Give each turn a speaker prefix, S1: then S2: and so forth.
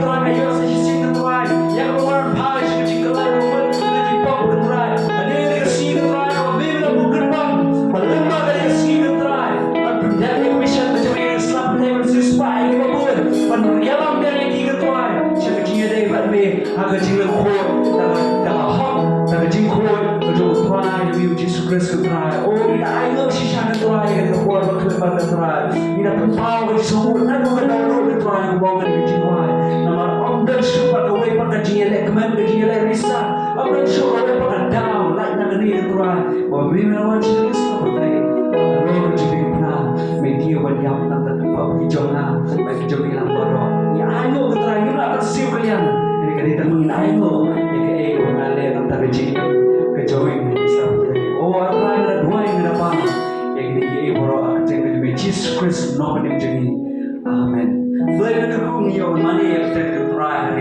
S1: Tuhan kayo sa sising Tuhan. Yang keluar pagi sing kelai moment di pop Tuhan. Ani kasih Tuhan, bila bukan bang. Melemah dari kasih Tuhan. Dari mission macam ini Islam table sispai kebun. Menyalam dari tiga Tuhan. Siapa dia dari berbe, agak jingga kuat, dah hot, dah jingga Tuhan, demi Yesus Kristus Tuhan. Oh, kita ayo sisa Tuhan yang kita buat berkelimpan Tuhan. Kita berpau di sempurna dengan dalam Tuhan yang bangun di Tuhan. Nama Om syukur kau pakai jilat kemen jilat risa. Om syukur kau pakai down, like nak ni Tuhan. Bahawa memang Yesus seperti Allah jadi benar. Media banyak nak terbuat hijauan, bagi hijau bilang bodoh. Ya ayo Tuhan, kita akan siap kalian. Ini kita mungkin ayo, ini ayo mengalir antara jin. Kejoin seperti oh apa yang dua yang apa yang ini borok akan jadi Jesus Christ nama dia jadi amen. Boleh kita kau ni orang mana yang kita try